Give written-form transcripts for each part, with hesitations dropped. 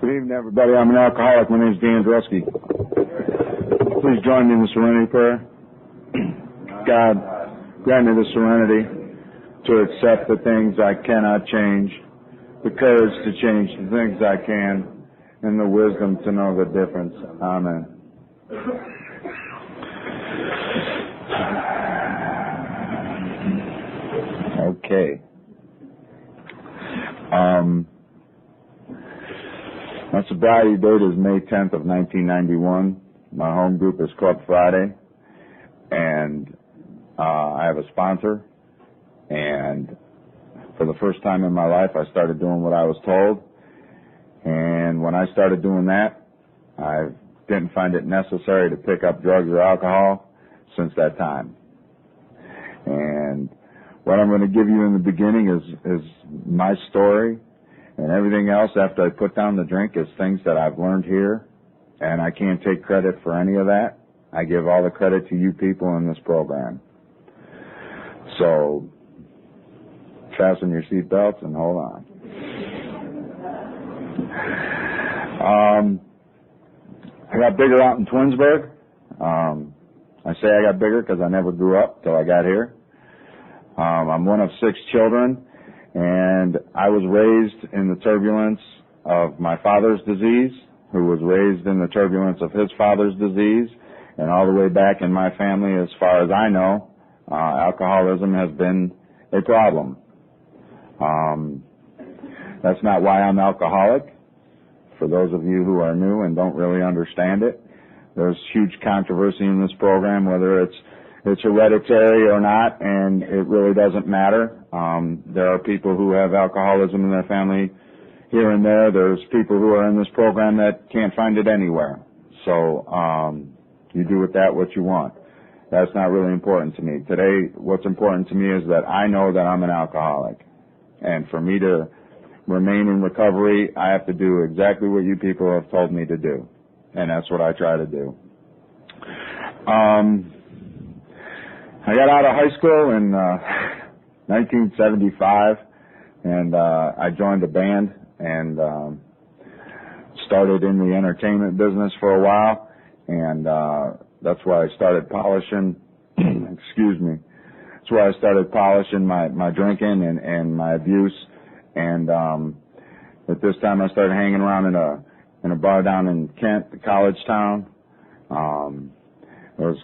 Good evening, everybody. I'm an alcoholic. My name is Dan Drusky. Please join me in the serenity prayer. God, grant me the serenity to accept the things I cannot change, the courage to change the things I can, and the wisdom to know the difference. Amen. Okay. My sobriety date is May 10th of 1991. My home group is Club Friday, and I have a sponsor. And for the first time in my life, I started doing what I was told. And when I started doing that, I didn't find it necessary to pick up drugs or alcohol since that time. And what I'm going to give you in the beginning is my story, and everything else after I put down the drink is things that I've learned here, and I can't take credit for any of that. I give all the credit to you people in this program. So, fasten your seatbelts and hold on. I got bigger out in Twinsburg. I say I got bigger because I never grew up till I got here. I'm one of 6 children, and I was raised in the turbulence of my father's disease, who was raised in the turbulence of his father's disease, and all the way back in my family, as far as I know, alcoholism has been a problem. That's not why I'm alcoholic. For those of you who are new and don't really understand it, there's huge controversy in this program, whether it's hereditary or not, and it really doesn't matter. There are people who have alcoholism in their family here and there. There's people who are in this program that can't find it anywhere. So you do with that what you want. That's not really important to me. Today, what's important to me is that I know that I'm an alcoholic. And for me to remain in recovery, I have to do exactly what you people have told me to do. And that's what I try to do. I got out of high school in 1975, and I joined a band and started in the entertainment business for a while, and that's why I started polishing, excuse me, that's why I started polishing my drinking and my abuse, and at this time I started hanging around in a bar down in Kent, the college town. It was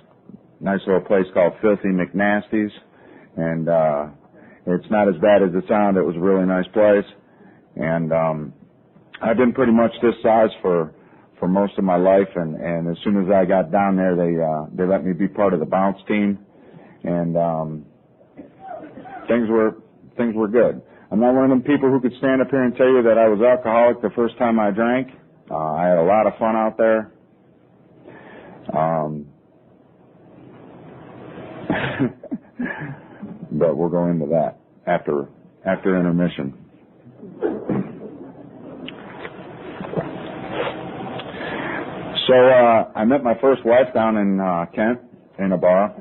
a nice little place called Filthy McNasty's, and it's not as bad as it sounded. It was a really nice place, and I've been pretty much this size for most of my life, and as soon as I got down there, they let me be part of the bounce team, and things were good. I'm not one of them people who could stand up here and tell you that I was alcoholic the first time I drank. I had a lot of fun out there. But we'll go into that after intermission. So I met my first wife down in Kent in a bar,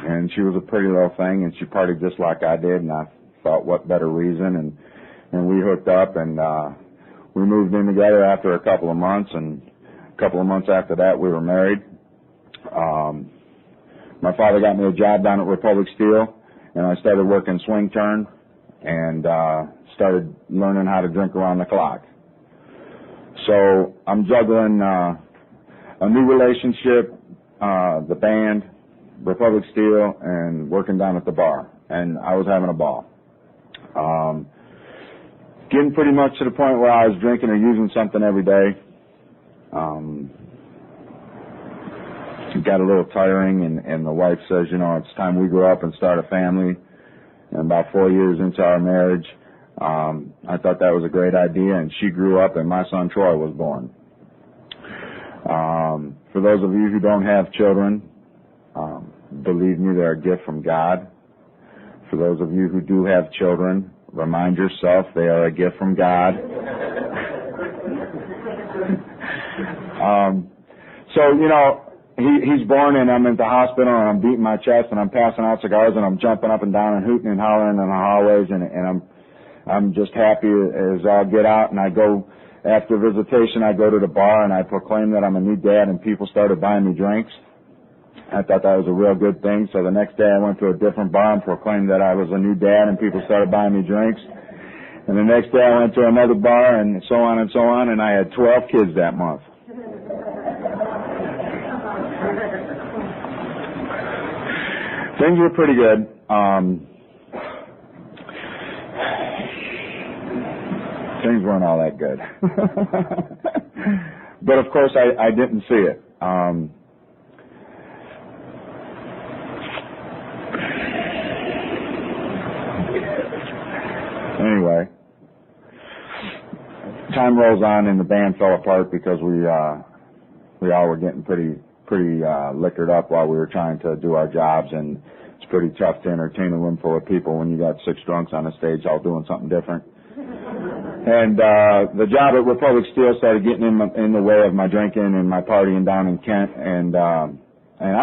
and she was a pretty little thing, and she partied just like I did, and I thought, what better reason, and we hooked up, and we moved in together after a couple of months, and a couple of months after that we were married. My father got me a job down at Republic Steel, and I started working swing turn and started learning how to drink around the clock. So I'm juggling a new relationship, the band, Republic Steel, and working down at the bar, and I was having a ball. Getting pretty much to the point where I was drinking or using something every day. It got a little tiring, and the wife says, it's time we grow up and start a family. And about 4 years into our marriage, I thought that was a great idea, and she grew up, and my son Troy was born. For those of you who don't have children, believe me, they're a gift from God. For those of you who do have children, remind yourself they are a gift from God. He's born, and I'm at the hospital, and I'm beating my chest, and I'm passing out cigars, and I'm jumping up and down and hooting and hollering in the hallways, and I'm just happy as all get out, and I go after visitation, I go to the bar and I proclaim that I'm a new dad, and people started buying me drinks. I thought that was a real good thing. So the next day I went to a different bar and proclaimed that I was a new dad, and people started buying me drinks. And the next day I went to another bar, and so on and so on, and I had 12 kids that month. Things were pretty good. Things weren't all that good. But of course I didn't see it. Anyway, time rolls on and the band fell apart because we all were getting pretty liquored up while we were trying to do our jobs, and it's pretty tough to entertain a room full of people when you got 6 drunks on the stage all doing something different. And the job at Republic Steel started getting in the way of my drinking and my partying down in Kent, and I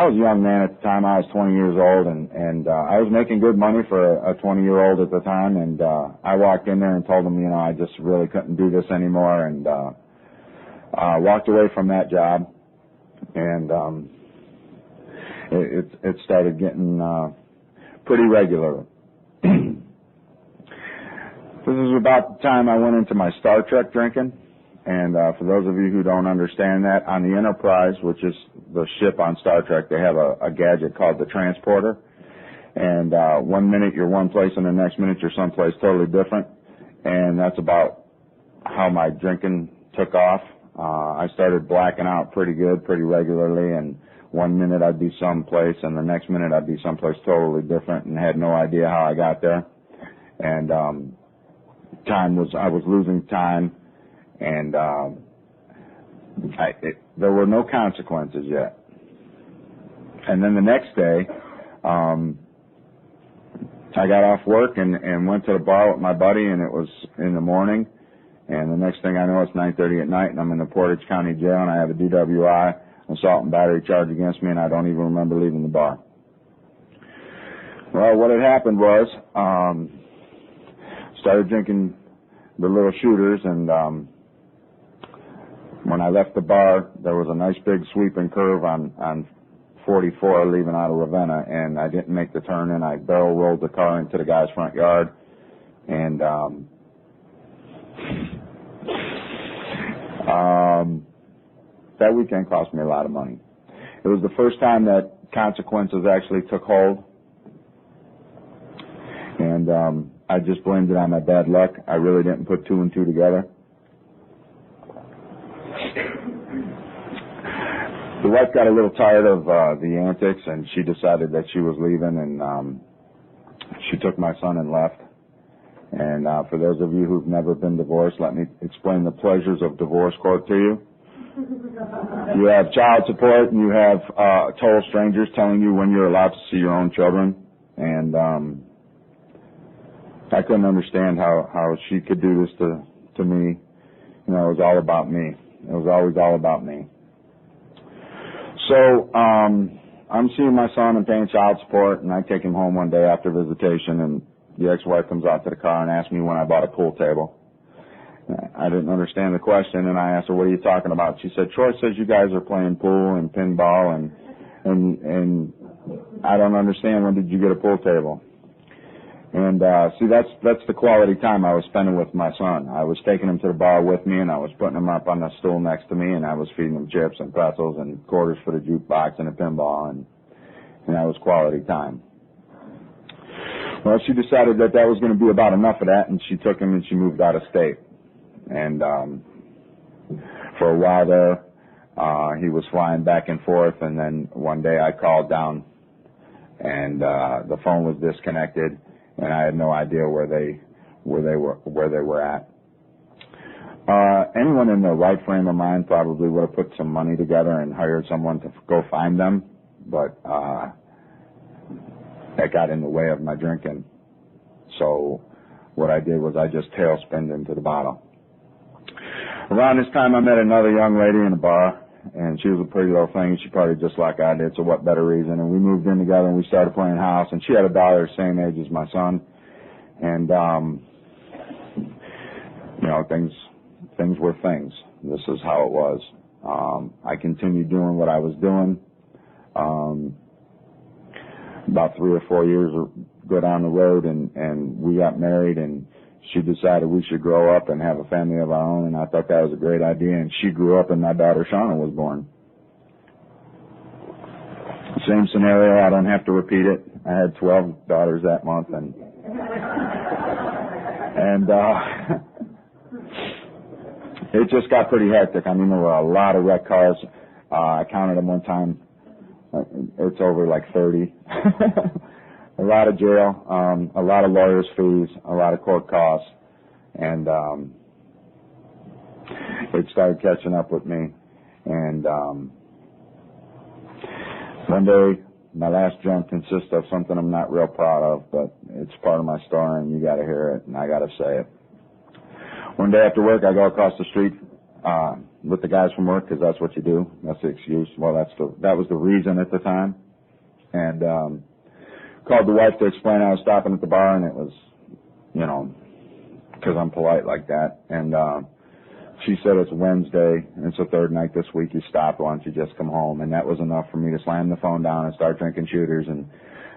was a young man at the time. I was 20 years old, and I was making good money for a 20-year-old at the time, and I walked in there and told them, I just really couldn't do this anymore, and walked away from that job, and it started getting pretty regular. This is about the time I went into my Star Trek drinking, and for those of you who don't understand that, on the Enterprise, which is the ship on Star Trek, they have a gadget called the transporter, and 1 minute you're one place and the next minute you're someplace totally different, and that's about how my drinking took off. I started blacking out pretty good, pretty regularly, and 1 minute I'd be someplace and the next minute I'd be someplace totally different, and had no idea how I got there. And I was losing time, and there were no consequences yet. And then the next day, I got off work and went to the bar with my buddy, and it was in the morning, and the next thing I know, it's 9:30 at night, and I'm in the Portage County Jail, and I have a DWI, assault and battery charge against me, and I don't even remember leaving the bar. Well, what had happened was, started drinking the little shooters, and when I left the bar, there was a nice big sweeping curve on 44 leaving out of Ravenna, and I didn't make the turn, and I barrel rolled the car into the guy's front yard, and that weekend cost me a lot of money. It was the first time that consequences actually took hold, and I just blamed it on my bad luck. I really didn't put 2 and 2 together. The wife got a little tired of the antics, and she decided that she was leaving, and she took my son and left. And for those of you who've never been divorced, let me explain the pleasures of divorce court to you. You have child support, and you have total strangers telling you when you're allowed to see your own children, and I couldn't understand how she could do this to me. It was all about me. It was always all about me. So I'm seeing my son and paying child support, and I take him home one day after visitation, and the ex-wife comes out to the car and asks me when I bought a pool table. I didn't understand the question, and I asked her, "What are you talking about?" She said, "Troy says you guys are playing pool and pinball, and I don't understand. When did you get a pool table?" And see, that's the quality time I was spending with my son. I was taking him to the bar with me, and I was putting him up on the stool next to me, and I was feeding him chips and pretzels and quarters for the jukebox and a pinball, and that was quality time. Well, she decided that was going to be about enough of that, and she took him and she moved out of state. And for a while there, he was flying back and forth, and then one day I called down, and the phone was disconnected, and I had no idea where they were at. Anyone in their right frame of mind probably would have put some money together and hired someone to go find them, but that got in the way of my drinking. So what I did was I just tailspinned into the bottle. Around this time I met another young lady in a bar, and she was a pretty little thing. She partied just like I did, so what better reason? And we moved in together, and we started playing house, and she had a daughter the same age as my son. And, things were things. This is how it was. I continued doing what I was doing. About 3 or 4 years go down the road, and we got married, and she decided we should grow up and have a family of our own, and I thought that was a great idea, and she grew up, and my daughter Shauna was born. Same scenario, I don't have to repeat it. I had 12 daughters that month, and it just got pretty hectic. I mean, there were a lot of wrecked cars. I counted them one time. It's over like 30. A lot of jail, a lot of lawyers' fees, a lot of court costs, and it started catching up with me. And one day, my last junk consists of something I'm not real proud of, but it's part of my story, and you got to hear it, and I got to say it. One day after work, I go across the street with the guys from work, because that's what you do. That's the excuse. Well, that was the reason at the time. And called the wife to explain I was stopping at the bar, and it was, because I'm polite like that. And she said, it's Wednesday, and it's the third night this week. You stopped. Why don't you just come home? And that was enough for me to slam the phone down and start drinking shooters. And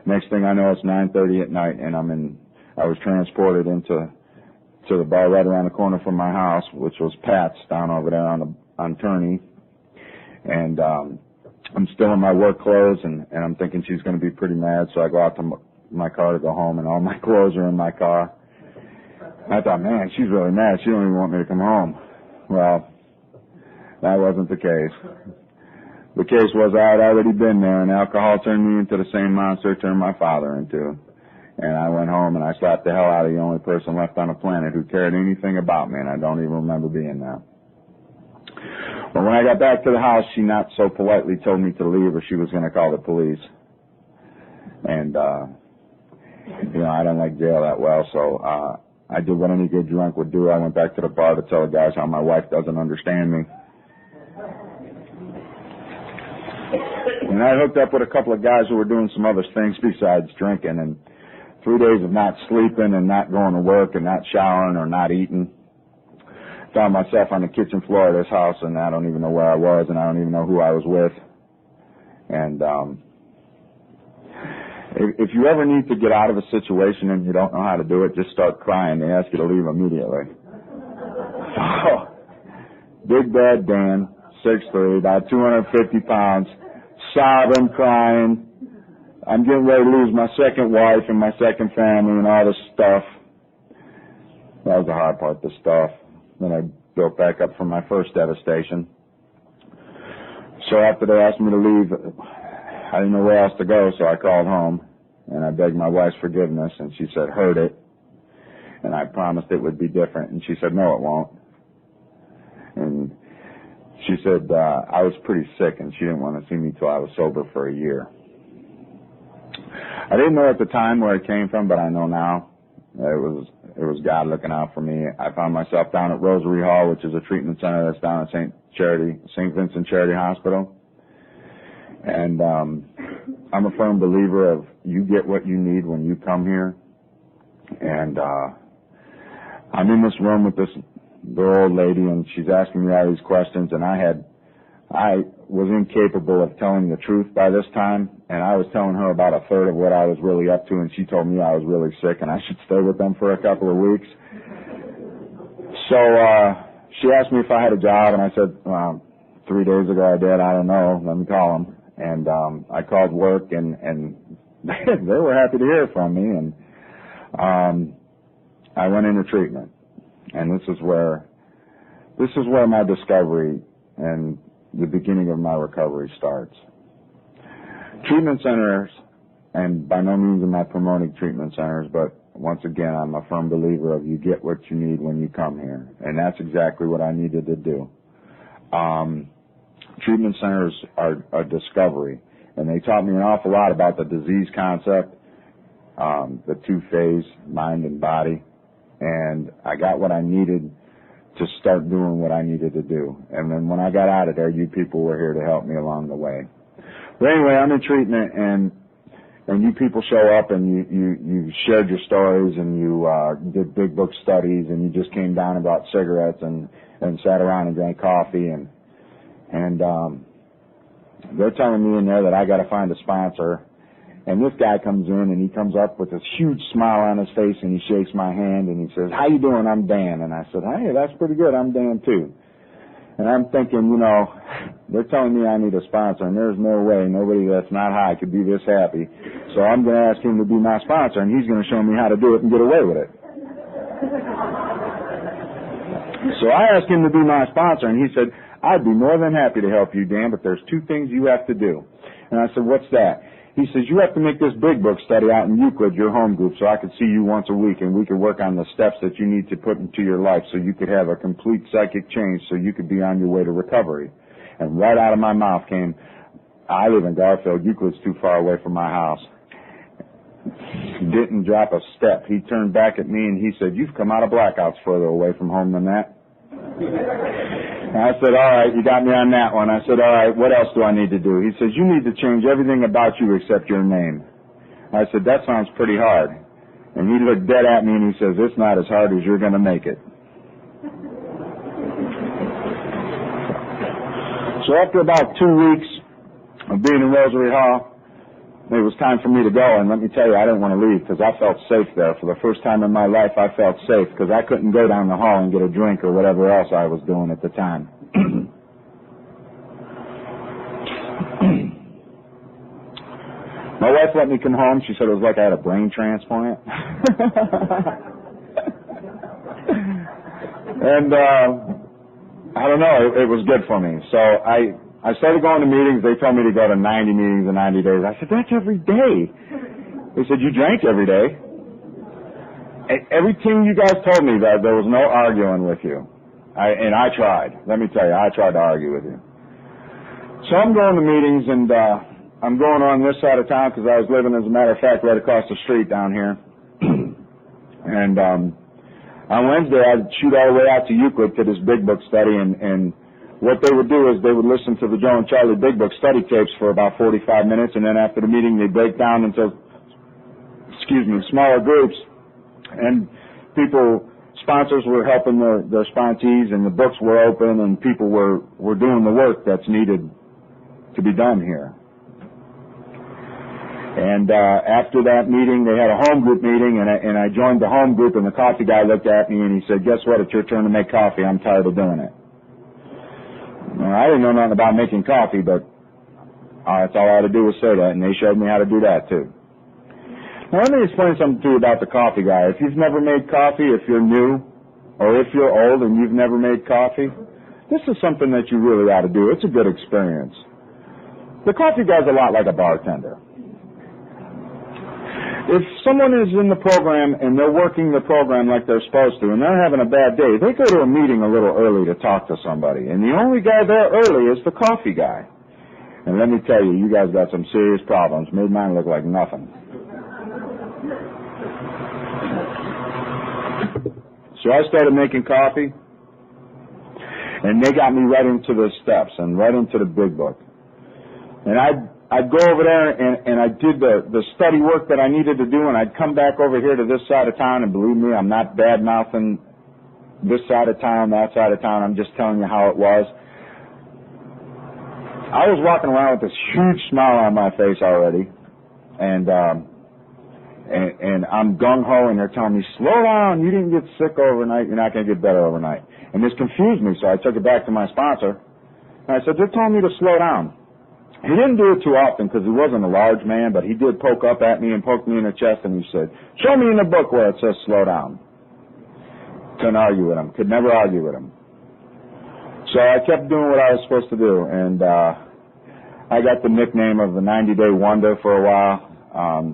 next thing I know, it's 9:30 at night, and I was transported to the bar right around the corner from my house, which was Pat's down over there on Turney. And I'm still in my work clothes, and I'm thinking she's going to be pretty mad, so I go out to my car to go home, and all my clothes are in my car. And I thought, man, she's really mad. She don't even want me to come home. Well, that wasn't the case. The case was I had already been there, and alcohol turned me into the same monster it turned my father into. And I went home, and I slapped the hell out of the only person left on the planet who cared anything about me, and I don't even remember being there. But when I got back to the house, she not so politely told me to leave, or she was going to call the police. And, I don't like jail that well, so I did what any good drunk would do. I went back to the bar to tell the guys how my wife doesn't understand me. And I hooked up with a couple of guys who were doing some other things besides drinking, and 3 days of not sleeping and not going to work and not showering or not eating. Found myself on the kitchen floor of this house, and I don't even know where I was, and I don't even know who I was with. And if you ever need to get out of a situation and you don't know how to do it, just start crying. They ask you to leave immediately. So, Big Bad Dan, 6'3", about 250 pounds, sobbing, crying. I'm getting ready to lose my second wife and my second family and all this stuff. That was the hard part, the stuff. Then I built back up from my first devastation. So after they asked me to leave, I didn't know where else to go, so I called home, and I begged my wife's forgiveness, and she said, heard it, and I promised it would be different, and she said, no, it won't. And she said I was pretty sick, and she didn't want to see me till I was sober for a year. I didn't know at the time where it came from, but I know now. It was God looking out for me. I found myself down at Rosary Hall, which is a treatment center that's down at St. Vincent Charity Hospital. And I'm a firm believer of you get what you need when you come here. And I'm in this room with the old lady, and she's asking me all these questions, and I was incapable of telling the truth by this time, and I was telling her about a third of what I was really up to, and she told me I was really sick and I should stay with them for a couple of weeks. So she asked me if I had a job, and I said, 3 days ago I did. I don't know. Let me call them. And I called work, and they were happy to hear from me, and I went into treatment. And this is where my discovery and the beginning of my recovery starts. Treatment centers, and by no means am I promoting treatment centers, but once again, I'm a firm believer of you get what you need when you come here. And that's exactly what I needed to do. Treatment centers are a discovery, and they taught me an awful lot about the disease concept, the two-phase, mind and body, and I got what I needed to start doing what I needed to do. And then when I got out of there, you people were here to help me along the way. But anyway, I'm in treatment, and and you people show up and you shared your stories and you did big book studies and you just came down and bought cigarettes and sat around and drank coffee and they're telling me in there that I got to find a sponsor. And this guy comes in and he comes up with this huge smile on his face and he shakes my hand and he says, "How you doing? I'm Dan." And I said, "Hey, that's pretty good. I'm Dan too." And I'm thinking, you know, they're telling me I need a sponsor and there's no way nobody that's not high could be this happy. So I'm going to ask him to be my sponsor and he's going to show me how to do it and get away with it. So I asked him to be my sponsor and he said, "I'd be more than happy to help you, Dan, but there's two things you have to do." And I said, "What's that?" He says, "You have to make this big book study out in Euclid, your home group, so I could see you once a week and we could work on the steps that you need to put into your life so you could have a complete psychic change so you could be on your way to recovery." And right out of my mouth came, "I live in Garfield. Euclid's too far away from my house." He didn't drop a step. He turned back at me and he said, "You've come out of blackouts further away from home than that." And I said, "All right, you got me on that one." I said, "All right, what else do I need to do?" He says, "You need to change everything about you except your name." I said, "That sounds pretty hard." And he looked dead at me and he says, "It's not as hard as you're going to make it." So after about 2 weeks of being in Rosary Hall, it was time for me to go, and let me tell you, I didn't want to leave because I felt safe there. For the first time in my life, I felt safe because I couldn't go down the hall and get a drink or whatever else I was doing at the time. My wife let me come home. She said it was like I had a brain transplant. And I don't know, it was good for me. So I started going to meetings. They told me to go to 90 meetings in 90 days. I said, "That's every day." They said, "You drank every day." Everything you guys told me, that there was no arguing with you. And I tried. Let me tell you, I tried to argue with you. So I'm going to meetings, and I'm going on this side of town because I was living, as a matter of fact, right across the street down here. And on Wednesday, I'd shoot all the way out to Euclid to this big book study, and what they would do is they would listen to the Joe and Charlie Big Book study tapes for about 45 minutes, and then after the meeting, they'd break down into, smaller groups. And sponsors were helping their sponsees, and the books were open, and people were doing the work that's needed to be done here. And after that meeting, they had a home group meeting, and I joined the home group, and the coffee guy looked at me, and he said, "Guess what? It's your turn to make coffee. I'm tired of doing it." Well, I didn't know nothing about making coffee, but that's all I had to do was say that, and they showed me how to do that, too. Now, let me explain something to you about the coffee guy. If you've never made coffee, if you're new, or if you're old and you've never made coffee, this is something that you really ought to do. It's a good experience. The coffee guy's a lot like a bartender. If someone is in the program and they're working the program like they're supposed to and they're having a bad day, they go to a meeting a little early to talk to somebody. And the only guy there early is the coffee guy. And let me tell you, you guys got some serious problems. Made mine look like nothing. So I started making coffee, and they got me right into the steps and right into the big book. And I'd go over there and I did the study work that I needed to do, and I'd come back over here to this side of town, and believe me, I'm not bad-mouthing this side of town, that side of town. I'm just telling you how it was. I was walking around with this huge smile on my face already, and I'm gung-ho, and they're telling me, "Slow down, you didn't get sick overnight, you're not going to get better overnight." And this confused me, so I took it back to my sponsor, and I said, "They're telling me to slow down." He didn't do it too often because he wasn't a large man, but he did poke up at me and poke me in the chest, and he said, "Show me in the book where it says slow down." Couldn't argue with him, could never argue with him. So I kept doing what I was supposed to do, and I got the nickname of the 90-Day Wonder for a while.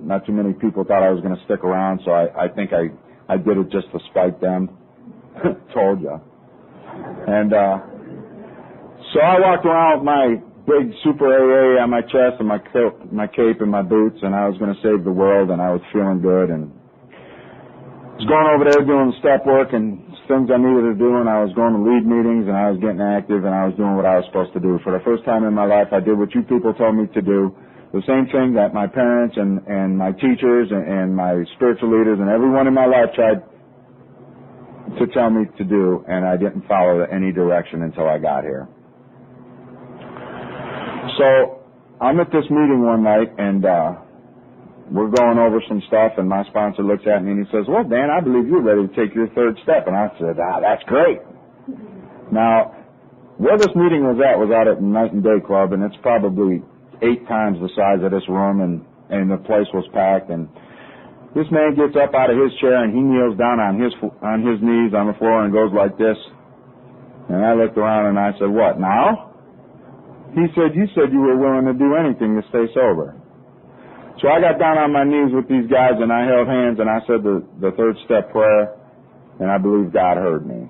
Not too many people thought I was going to stick around, so I think I did it just to spite them. Told ya. And so I walked around with my big super AA on my chest and my cape and my boots, and I was going to save the world, and I was feeling good, and I was going over there doing step work and things I needed to do, and I was going to lead meetings, and I was getting active, and I was doing what I was supposed to do. For the first time in my life, I did what you people told me to do. the same thing that my parents and my teachers and my spiritual leaders and everyone in my life tried to tell me to do, and I didn't follow any direction until I got here. So I'm at this meeting one night, and we're going over some stuff, and my sponsor looks at me and he says, "Well, Dan, I believe you're ready to take your third step." And I said, "That's great." Now, where this meeting was out at Night and Day Club, and it's probably 8 times the size of this room, and the place was packed, and this man gets up out of his chair and he kneels down on his knees on the floor and goes like this. And I looked around and I said, "What, now?" He said, "You said you were willing to do anything to stay sober." So I got down on my knees with these guys and I held hands and I said the third step prayer, and I believe God heard me,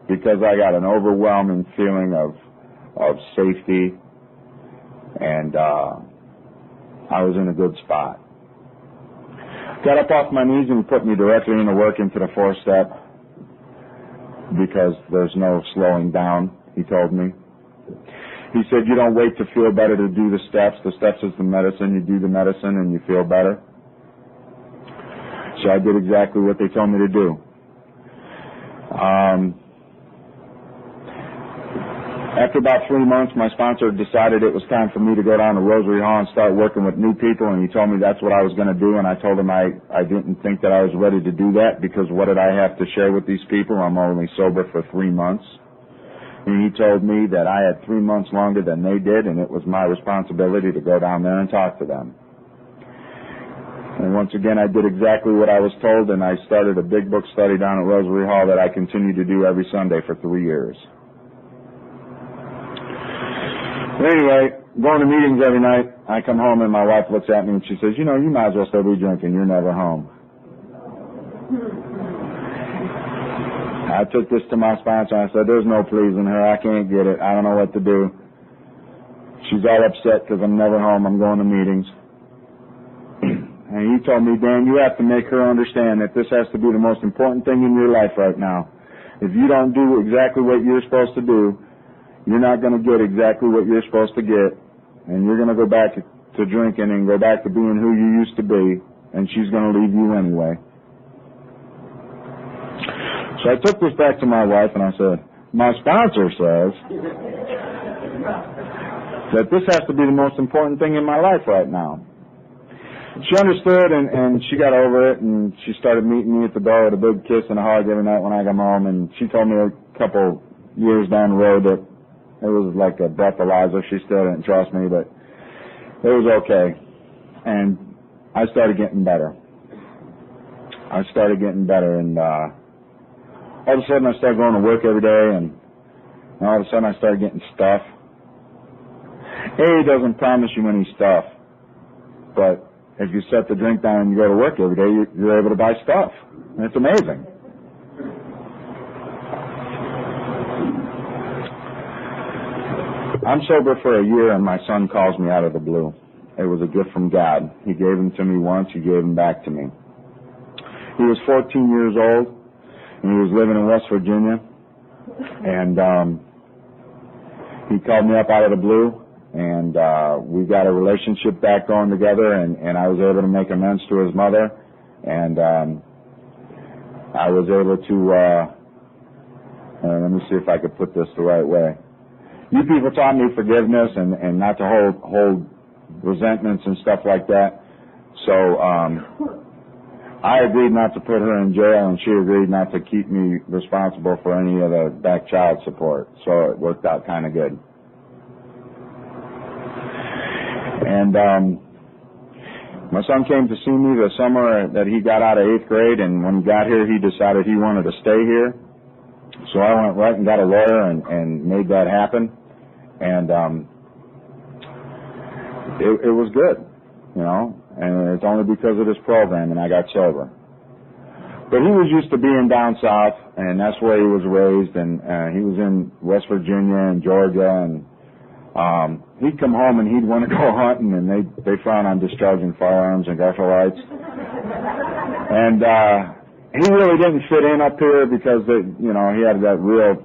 because I got an overwhelming feeling of safety, and I was in a good spot. Got up off my knees and he put me directly into work into the fourth step, because there's no slowing down, he told me. He said, "You don't wait to feel better to do the steps. The steps is the medicine. You do the medicine and you feel better." So I did exactly what they told me to do. After about 3 months, my sponsor decided it was time for me to go down to Rosary Hall and start working with new people, and he told me that's what I was going to do, and I told him I didn't think that I was ready to do that, because what did I have to share with these people? I'm only sober for 3 months. And he told me that I had 3 months longer than they did, and it was my responsibility to go down there and talk to them. And once again, I did exactly what I was told, and I started a big book study down at Rosary Hall that I continue to do every Sunday for 3 years. Anyway, going to meetings every night, I come home and my wife looks at me and she says, "You know, you might as well still be drinking. You're never home." I took this to my sponsor and I said, "There's no pleasing her. I can't get it. I don't know what to do. She's all upset because I'm never home. I'm going to meetings." And he told me, "Dan, you have to make her understand that this has to be the most important thing in your life right now. If you don't do exactly what you're supposed to do, you're not going to get exactly what you're supposed to get, and you're going to go back to drinking and go back to being who you used to be, and she's going to leave you anyway." So I took this back to my wife and I said, "My sponsor says that this has to be the most important thing in my life right now." She understood, and she got over it, and she started meeting me at the door with a big kiss and a hug every night when I come home, and she told me a couple years down the road that it was like a breathalyzer. She still didn't trust me, but it was okay. And I started getting better. And all of a sudden I started going to work every day, and all of a sudden I started getting stuff. He doesn't promise you any stuff, but if you set the drink down and you go to work every day, you're able to buy stuff. And it's amazing. I'm sober for a year, and my son calls me out of the blue. It was a gift from God. He gave him to me once. He gave him back to me. He was 14 years old, and he was living in West Virginia. And he called me up out of the blue, and we got a relationship back going together, and I was able to make amends to his mother, and I was able to, let me see if I could put this the right way. You people taught me forgiveness and not to hold resentments and stuff like that. So I agreed not to put her in jail, and she agreed not to keep me responsible for any of the back child support. So it worked out kind of good. And my son came to see me the summer that he got out of 8th grade, and when he got here, he decided he wanted to stay here. So I went right and got a lawyer and made that happen. And it was good, you know, and it's only because of this program, and I got sober. But he was used to being down south, and that's where he was raised, and he was in West Virginia and Georgia, and he'd come home and he'd want to go hunting, and they frown on discharging firearms and Garfield rights. And he really didn't fit in up here because, he had that real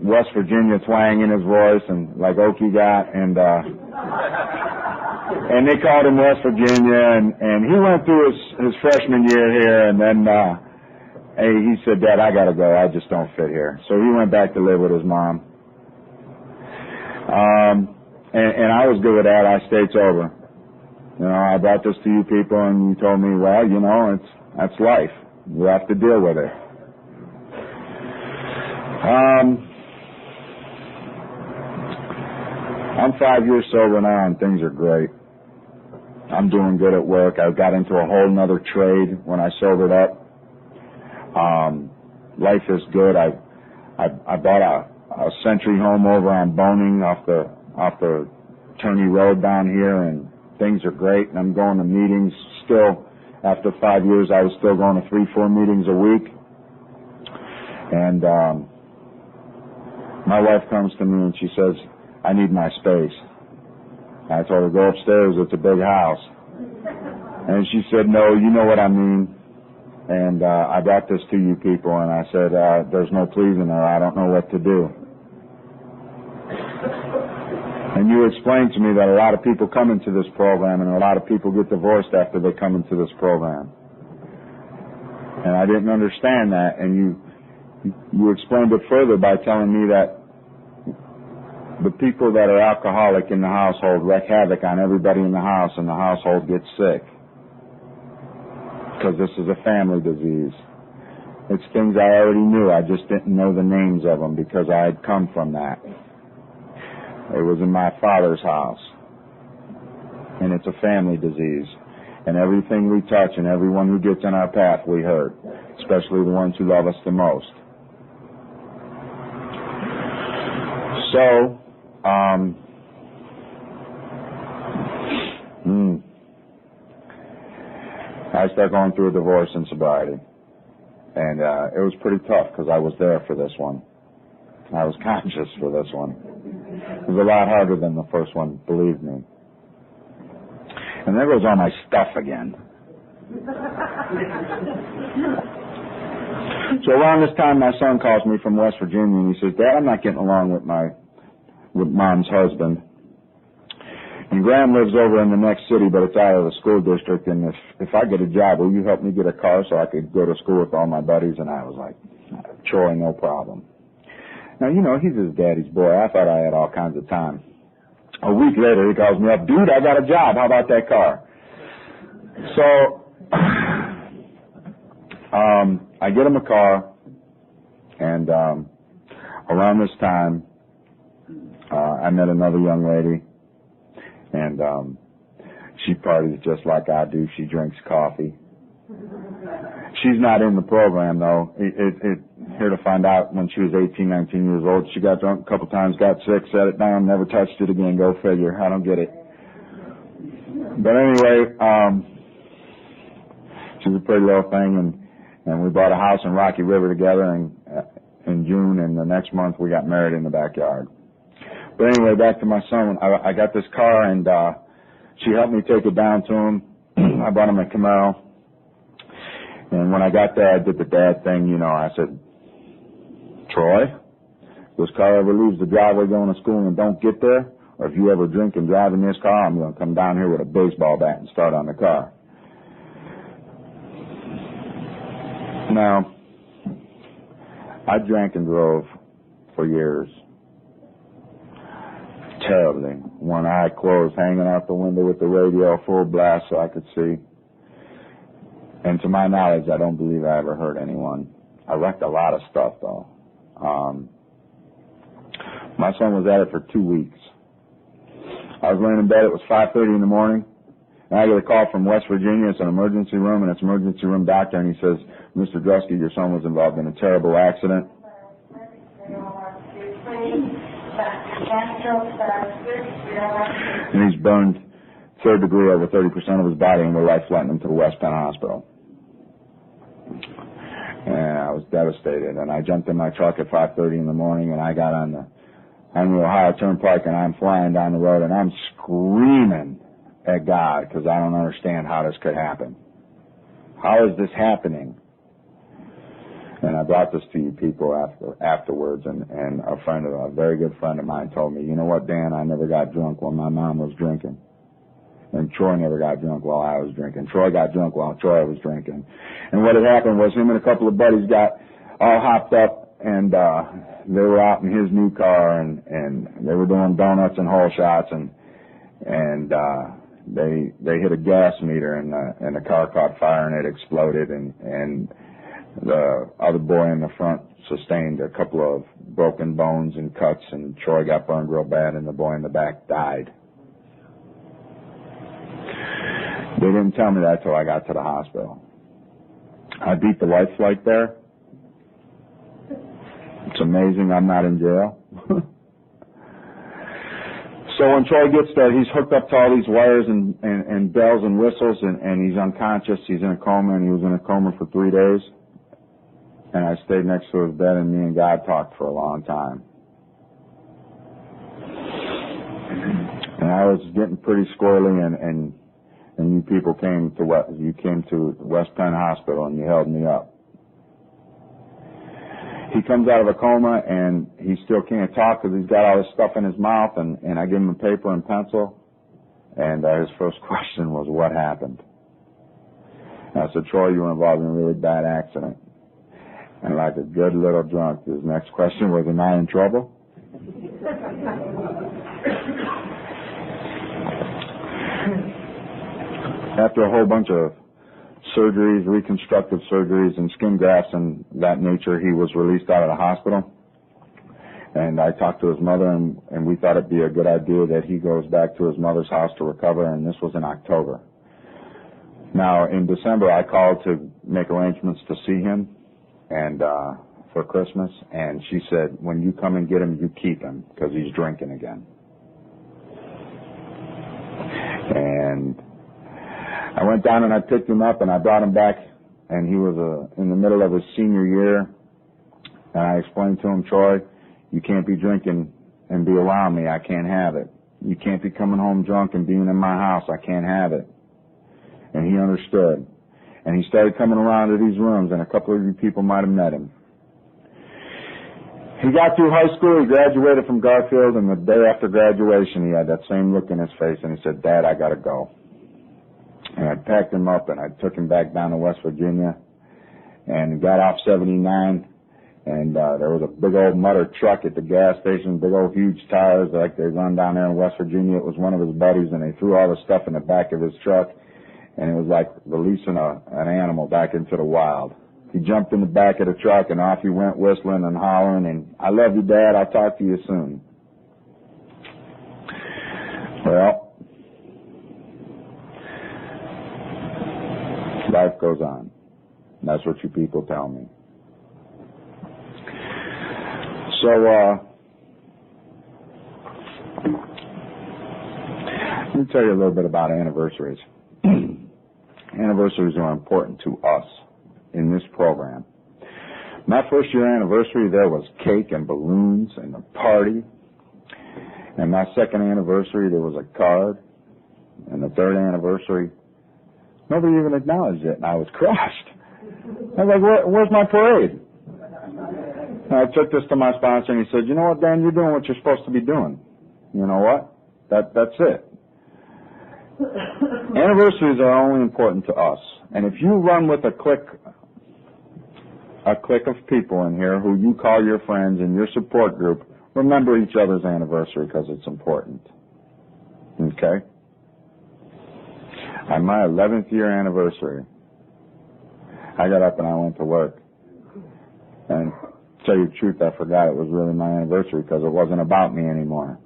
West Virginia twang in his voice, and like Okie got, and And they called him West Virginia, and he went through his freshman year here, and then he said, Dad, I got to go. I just don't fit here. So he went back to live with his mom. And I was good with that. I stayed sober. You know, I brought this to you people, and you told me, well, you know, that's life. You have to deal with it. I'm 5 years sober now, and things are great. I'm doing good at work. I got into a whole nother trade when I sobered up. Life is good. I bought a century home over on Boning off the Turney Road down here, and things are great. And I'm going to meetings still. After 5 years, I was still going to 3-4 meetings a week. And my wife comes to me and she says, I need my space. I told her, go upstairs, it's a big house. And she said, no, you know what I mean. And I brought this to you people, and I said, there's no pleasing her. I don't know what to do. And you explained to me that a lot of people come into this program, and a lot of people get divorced after they come into this program. And I didn't understand that, and you explained it further by telling me that the people that are alcoholic in the household wreak havoc on everybody in the house, and the household gets sick. Because this is a family disease. It's things I already knew. I just didn't know the names of them because I had come from that. It was in my father's house. And it's a family disease. And everything we touch and everyone who gets in our path we hurt. Especially the ones who love us the most. So, I started going through a divorce and sobriety. And it was pretty tough because I was there for this one. I was conscious for this one. It was a lot harder than the first one, believe me. And there goes all my stuff again. So around this time, my son calls me from West Virginia, and he says, Dad, I'm not getting along with Mom's husband. And Graham lives over in the next city, but it's out of the school district, and if I get a job, will you help me get a car so I could go to school with all my buddies? And I was like, Troy, no problem. Now, you know, he's his daddy's boy. I thought I had all kinds of time. A week later, he calls me up, dude, I got a job. How about that car? So, I get him a car, and around this time, I met another young lady, and she parties just like I do. She drinks coffee. She's not in the program, though. Here to find out, when she was 18, 19 years old, she got drunk a couple times, got sick, set it down, never touched it again. Go figure. I don't get it. But anyway, she's a pretty little thing, and we bought a house in Rocky River together in June, and the next month we got married in the backyard. But anyway, back to my son. I got this car, and she helped me take it down to him. I bought him a Camaro. And when I got there, I did the dad thing, you know. I said, Troy, if this car ever leaves the driveway going to school and don't get there, or if you ever drink and drive in this car, I'm going to come down here with a baseball bat and start on the car. Now, I drank and drove for years. Terribly. One eye closed, hanging out the window with the radio full blast so I could see. And to my knowledge, I don't believe I ever hurt anyone. I wrecked a lot of stuff, though. My son was at it for 2 weeks. I was laying in bed. It was 5:30 in the morning. And I get a call from West Virginia. It's an emergency room, and it's an emergency room doctor. And he says, Mr. Drusky, your son was involved in a terrible accident. And he's burned third degree over 30% of his body, and we're life-flighting him to the West Penn Hospital. And I was devastated. And I jumped in my truck at 5:30 in the morning, and I got on the Ohio Turnpike, and I'm flying down the road, and I'm screaming at God because I don't understand how this could happen. How is this happening? And I brought this to you people afterwards, and a very good friend of mine told me, you know what, Dan, I never got drunk when my mom was drinking. And Troy never got drunk while I was drinking. Troy got drunk while Troy was drinking. And what had happened was him and a couple of buddies got all hopped up, and they were out in his new car, and they were doing donuts and hole shots, and they hit a gas meter, and the car caught fire and it exploded, and the other boy in the front sustained a couple of broken bones and cuts, and Troy got burned real bad, and the boy in the back died. They didn't tell me that till I got to the hospital. I beat the white flight there. It's amazing I'm not in jail. So when Troy gets there, he's hooked up to all these wires and bells and whistles, and he's unconscious. He's in a coma, and he was in a coma for 3 days. And I stayed next to his bed, and me and God talked for a long time. And I was getting pretty squirrely, and you people came to West Penn Hospital, and you held me up. He comes out of a coma, and he still can't talk because he's got all this stuff in his mouth, and I give him a paper and pencil, and his first question was, what happened? And I said, Troy, you were involved in a really bad accident. And like a good little drunk, his next question was, am I in trouble? After a whole bunch of surgeries, reconstructive surgeries, and skin grafts and that nature, he was released out of the hospital. And I talked to his mother, and we thought it'd be a good idea that he goes back to his mother's house to recover, and this was in October. Now, in December, I called to make arrangements to see him and for Christmas, and she said, when you come and get him, you keep him, because he's drinking again. And I went down and I picked him up and I brought him back, and he was in the middle of his senior year, and I explained to him, Troy, you can't be drinking and be around me. I can't have it. You can't be coming home drunk and being in my house. I can't have it. And he understood. And he started coming around to these rooms, and a couple of you people might have met him. He got through high school, he graduated from Garfield, and the day after graduation he had that same look in his face, and he said, Dad, I gotta go. And I packed him up, and I took him back down to West Virginia, and got off 79, and there was a big old mutter truck at the gas station, big old huge tires like they run down there in West Virginia. It was one of his buddies, and they threw all the stuff in the back of his truck, and it was like releasing an animal back into the wild. He jumped in the back of the truck, and off he went whistling and hollering, and I love you, Dad, I'll talk to you soon. Well, life goes on. That's what you people tell me. So, let me tell you a little bit about anniversaries. Anniversaries are important to us in this program. My first year anniversary, there was cake and balloons and a party. And my second anniversary, there was a card. And the third anniversary, nobody even acknowledged it, and I was crushed. I was like, where's my parade? And I took this to my sponsor, and he said, you know what, Dan, you're doing what you're supposed to be doing. You know what? That's it. Anniversaries are only important to us. And if you run with a clique of people in here who you call your friends and your support group, remember each other's anniversary because it's important. Okay? On my 11th year anniversary, I got up and I went to work. And to tell you the truth, I forgot it was really my anniversary because it wasn't about me anymore.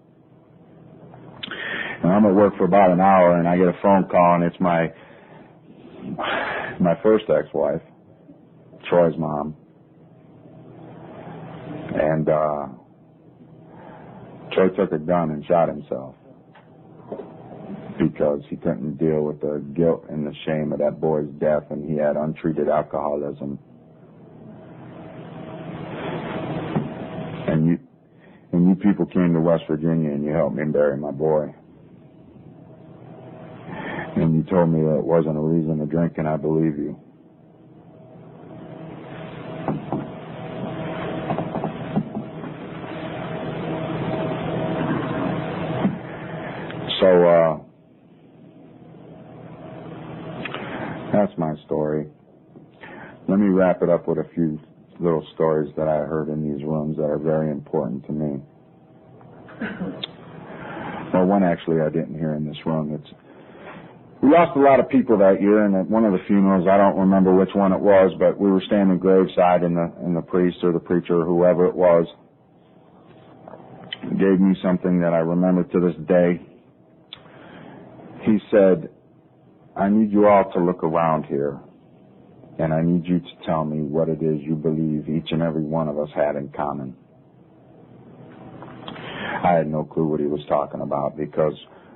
And I'm at work for about an hour, and I get a phone call, and it's my first ex-wife, Troy's mom. And Troy took a gun and shot himself because he couldn't deal with the guilt and the shame of that boy's death, and he had untreated alcoholism. And you people came to West Virginia, and you helped me bury my boy. And you told me that it wasn't a reason to drink, and I believe you. So, That's my story. Let me wrap it up with a few little stories that I heard in these rooms that are very important to me. Well, one actually I didn't hear in this room. We lost a lot of people that year, and at one of the funerals, I don't remember which one it was, but we were standing graveside, and the priest or the preacher or whoever it was gave me something that I remember to this day. He said, I need you all to look around here, and I need you to tell me what it is you believe each and every one of us had in common. I had no clue what he was talking about, because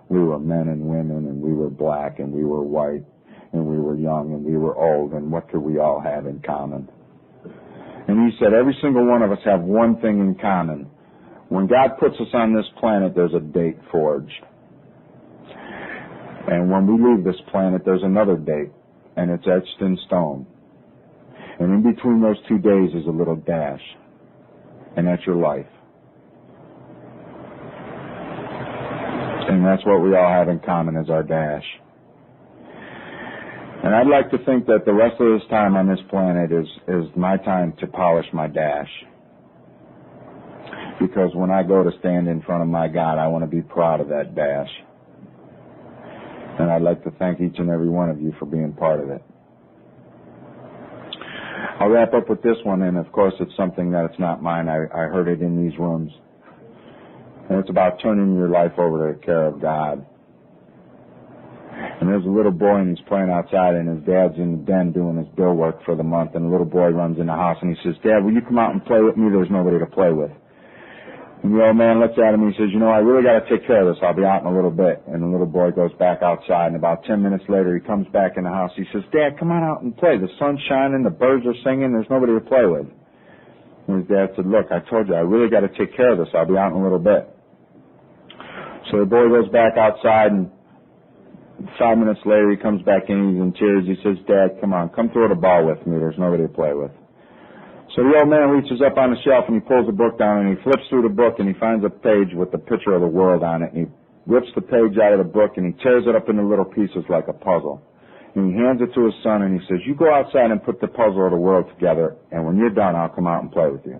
we were men and women, and we were black, and we were white, and we were young, and we were old, and what could we all have in common? And he said, every single one of us have one thing in common. When God puts us on this planet, there's a date forged. And when we leave this planet, there's another date, and it's etched in stone. And in between those 2 days is a little dash, and that's your life. And that's what we all have in common, is our dash. And I'd like to think that the rest of this time on this planet is my time to polish my dash. Because when I go to stand in front of my God, I want to be proud of that dash. And I'd like to thank each and every one of you for being part of it. I'll wrap up with this one, and of course it's something that it's not mine. I heard it in these rooms. And it's about turning your life over to the care of God. And there's a little boy, and he's playing outside, and his dad's in the den doing his bill work for the month, and the little boy runs in the house, and he says, Dad, will you come out and play with me? There's nobody to play with. And the old man looks at him and he says, I really got to take care of this. I'll be out in a little bit. And the little boy goes back outside, and about 10 minutes later he comes back in the house. He says, Dad, come on out and play. The sun's shining, the birds are singing, there's nobody to play with. And his dad said, look, I told you, I really got to take care of this. I'll be out in a little bit. So the boy goes back outside, and 5 minutes later he comes back in, he's in tears. He says, Dad, come on, come throw the ball with me. There's nobody to play with. So the old man reaches up on the shelf, and he pulls the book down, and he flips through the book, and he finds a page with the picture of the world on it, and he rips the page out of the book, and he tears it up into little pieces like a puzzle. And he hands it to his son, and he says, you go outside and put the puzzle of the world together, and when you're done, I'll come out and play with you.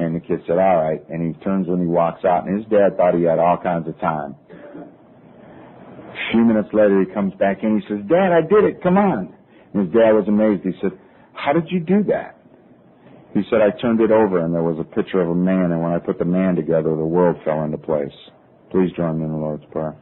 And the kid said, all right. And he turns and he walks out, and his dad thought he had all kinds of time. A few minutes later, he comes back in, and he says, Dad, I did it, come on. And his dad was amazed. He said, how did you do that? He said, I turned it over, and there was a picture of a man, and when I put the man together, the world fell into place. Please join me in the Lord's Prayer.